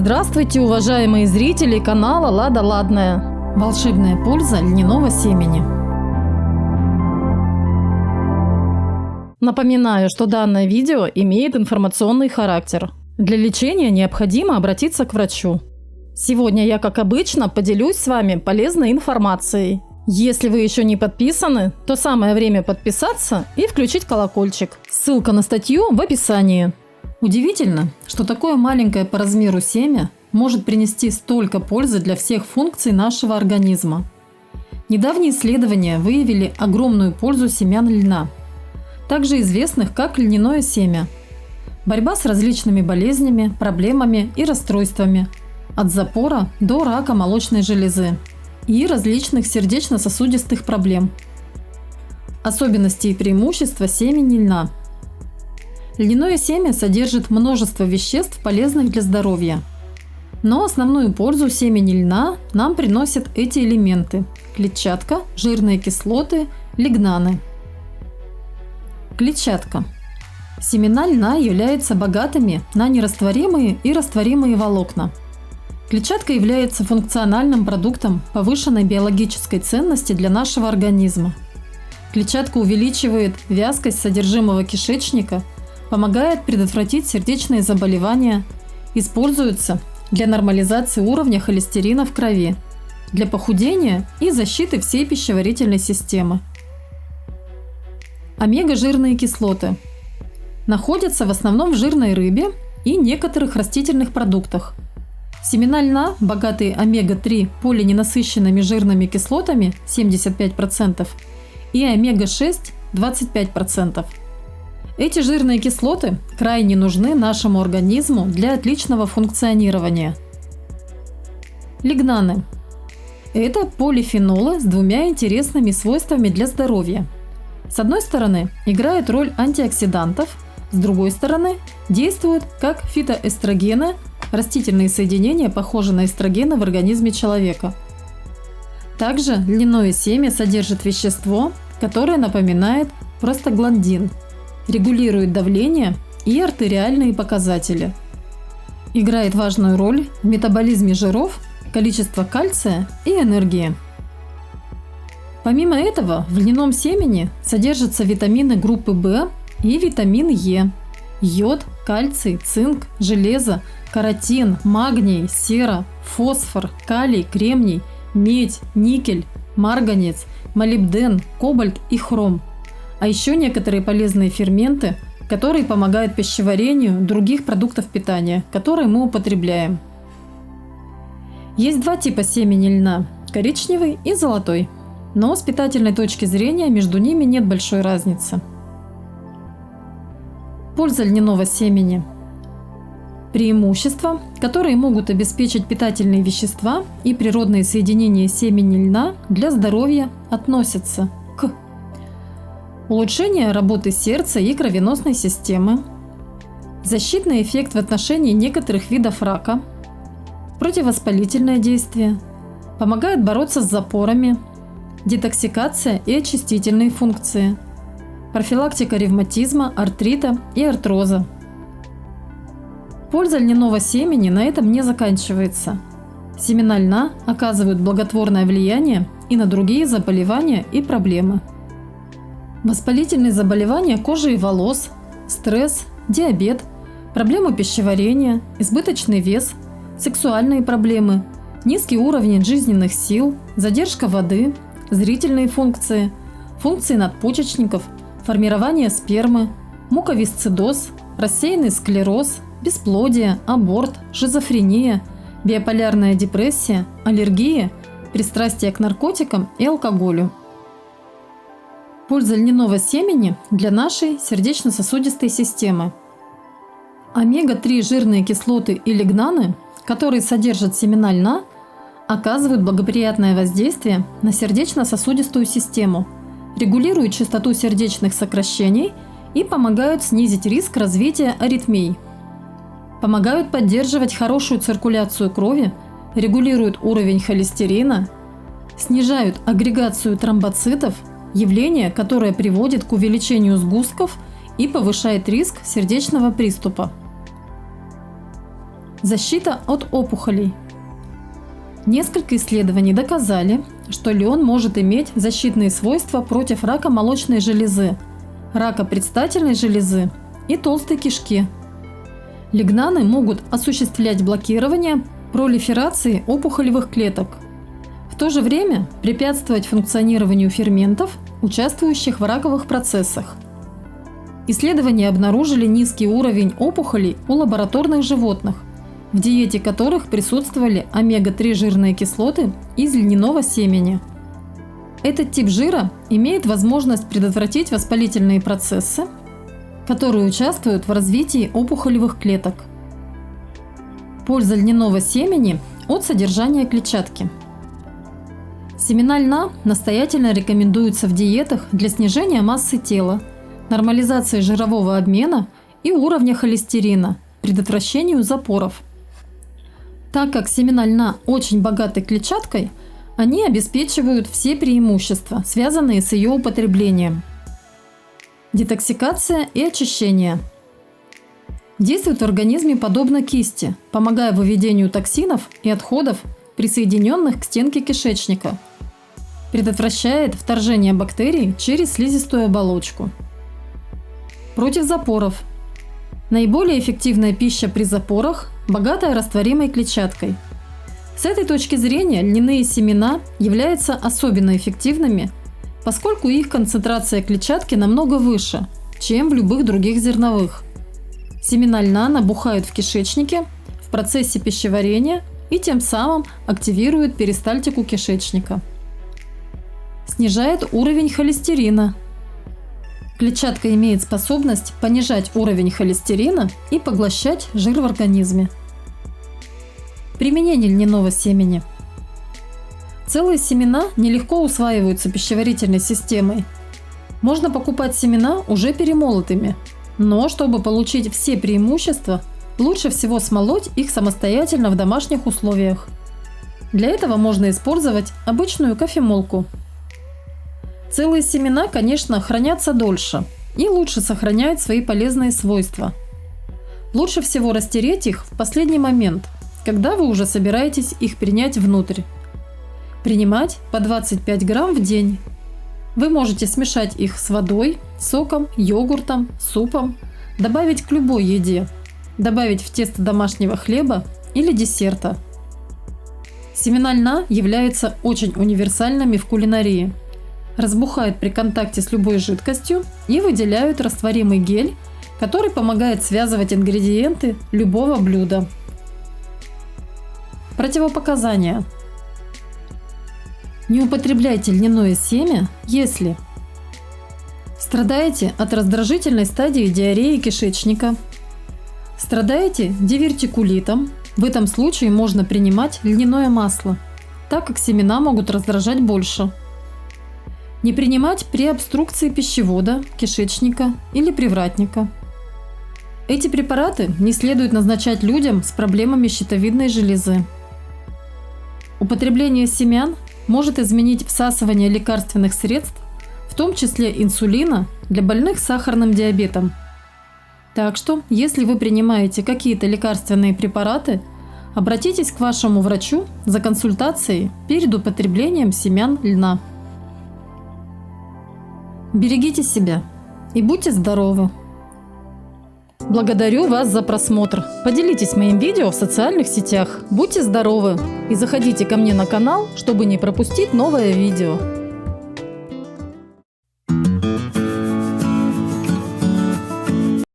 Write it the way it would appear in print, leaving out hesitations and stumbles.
Здравствуйте, уважаемые зрители канала Лада Ладная. Волшебная польза льняного семени. Напоминаю, что данное видео имеет информационный характер. Для лечения необходимо обратиться к врачу. Сегодня я, как обычно, поделюсь с вами полезной информацией. Если вы еще не подписаны, то самое время подписаться и включить колокольчик. Ссылка на статью в описании. Удивительно, что такое маленькое по размеру семя может принести столько пользы для всех функций нашего организма. Недавние исследования выявили огромную пользу семян льна, также известных как льняное семя. Борьба с различными болезнями, проблемами и расстройствами, от запора до рака молочной железы и различных сердечно-сосудистых проблем. Особенности и преимущества семени льна. Льняное семя содержит множество веществ, полезных для здоровья. Но основную пользу семени льна нам приносят эти элементы – клетчатка, жирные кислоты, лигнаны. Клетчатка. Семена льна являются богатыми на нерастворимые и растворимые волокна. Клетчатка является функциональным продуктом повышенной биологической ценности для нашего организма. Клетчатка увеличивает вязкость содержимого кишечника, помогает предотвратить сердечные заболевания, используется для нормализации уровня холестерина в крови, для похудения и защиты всей пищеварительной системы. Омега-жирные кислоты находятся в основном в жирной рыбе и некоторых растительных продуктах. Семена льна, богатые омега-3 полиненасыщенными жирными кислотами 75% и омега-6 25%. Эти жирные кислоты крайне нужны нашему организму для отличного функционирования. Лигнаны. Это полифенолы с двумя интересными свойствами для здоровья. С одной стороны, играют роль антиоксидантов, с другой стороны, действуют как фитоэстрогены, растительные соединения, похожие на эстрогены в организме человека. Также льняное семя содержит вещество, которое напоминает простагландин, регулирует давление и артериальные показатели. Играет важную роль в метаболизме жиров, количества кальция и энергии. Помимо этого, в льняном семени содержатся витамины группы В и витамин Е, йод, кальций, цинк, железо, каротин, магний, сера, фосфор, калий, кремний, медь, никель, марганец, молибден, кобальт и хром. А еще некоторые полезные ферменты, которые помогают пищеварению других продуктов питания, которые мы употребляем. Есть два типа семени льна – коричневый и золотой. Но с питательной точки зрения между ними нет большой разницы. Польза льняного семени. Преимущества, которые могут обеспечить питательные вещества и природные соединения семени льна для здоровья, относятся к улучшению работы сердца и кровеносной системы, защитный эффект в отношении некоторых видов рака, противовоспалительное действие, помогает бороться с запорами, детоксикация и очистительные функции, профилактика ревматизма, артрита и артроза. Польза льняного семени на этом не заканчивается. Семена льна оказывают благотворное влияние и на другие заболевания и проблемы. Воспалительные заболевания кожи и волос, стресс, диабет, проблемы пищеварения, избыточный вес, сексуальные проблемы, низкий уровень жизненных сил, задержка воды, зрительные функции, функции надпочечников, формирование спермы, муковисцидоз, рассеянный склероз, бесплодие, аборт, шизофрения, биполярная депрессия, аллергия, пристрастие к наркотикам и алкоголю. Польза льняного семени для нашей сердечно-сосудистой системы. Омега-3 жирные кислоты и лигнаны, которые содержат семена льна, оказывают благоприятное воздействие на сердечно-сосудистую систему, регулируют частоту сердечных сокращений и помогают снизить риск развития аритмий. Помогают поддерживать хорошую циркуляцию крови, регулируют уровень холестерина, снижают агрегацию тромбоцитов, явление, которое приводит к увеличению сгустков и повышает риск сердечного приступа. Защита от опухолей. Несколько исследований доказали, что лен может иметь защитные свойства против рака молочной железы, рака предстательной железы и толстой кишки. Лигнаны могут осуществлять блокирование пролиферации опухолевых клеток, в то же время препятствовать функционированию ферментов, участвующих в раковых процессах. Исследования обнаружили низкий уровень опухолей у лабораторных животных, в диете которых присутствовали омега-3 жирные кислоты из льняного семени. Этот тип жира имеет возможность предотвратить воспалительные процессы, которые участвуют в развитии опухолевых клеток. Польза льняного семени от содержания клетчатки. Семена льна настоятельно рекомендуются в диетах для снижения массы тела, нормализации жирового обмена и уровня холестерина, предотвращению запоров. Так как семена льна очень богаты клетчаткой, они обеспечивают все преимущества, связанные с ее употреблением. Детоксикация и очищение. Действует в организме подобно кисти, помогая выведению токсинов и отходов, присоединенных к стенке кишечника. Предотвращает вторжение бактерий через слизистую оболочку. Против запоров. Наиболее эффективная пища при запорах – богатая растворимой клетчаткой. С этой точки зрения льняные семена являются особенно эффективными, поскольку их концентрация клетчатки намного выше, чем в любых других зерновых. Семена льна набухают в кишечнике в процессе пищеварения и тем самым активируют перистальтику кишечника. Снижает уровень холестерина. Клетчатка имеет способность понижать уровень холестерина и поглощать жир в организме. Применение льняного семени. Целые семена нелегко усваиваются пищеварительной системой. Можно покупать семена уже перемолотыми, но чтобы получить все преимущества, лучше всего смолоть их самостоятельно в домашних условиях. Для этого можно использовать обычную кофемолку. Целые семена, конечно, хранятся дольше и лучше сохраняют свои полезные свойства. Лучше всего растереть их в последний момент, когда вы уже собираетесь их принять внутрь. Принимать по 25 грамм в день. Вы можете смешать их с водой, соком, йогуртом, супом, добавить к любой еде, добавить в тесто домашнего хлеба или десерта. Семена льна являются очень универсальными в кулинарии. Разбухают при контакте с любой жидкостью и выделяют растворимый гель, который помогает связывать ингредиенты любого блюда. Противопоказания. Не употребляйте льняное семя, если страдаете от раздражительной стадии диареи кишечника, страдаете дивертикулитом, в этом случае можно принимать льняное масло, так как семена могут раздражать больше. Не принимать при обструкции пищевода, кишечника или привратника. Эти препараты не следует назначать людям с проблемами щитовидной железы. Употребление семян может изменить всасывание лекарственных средств, в том числе инсулина, для больных с сахарным диабетом. Так что, если вы принимаете какие-то лекарственные препараты, обратитесь к вашему врачу за консультацией перед употреблением семян льна. Берегите себя и будьте здоровы! Благодарю вас за просмотр. Поделитесь моим видео в социальных сетях. Будьте здоровы и заходите ко мне на канал, чтобы не пропустить новое видео.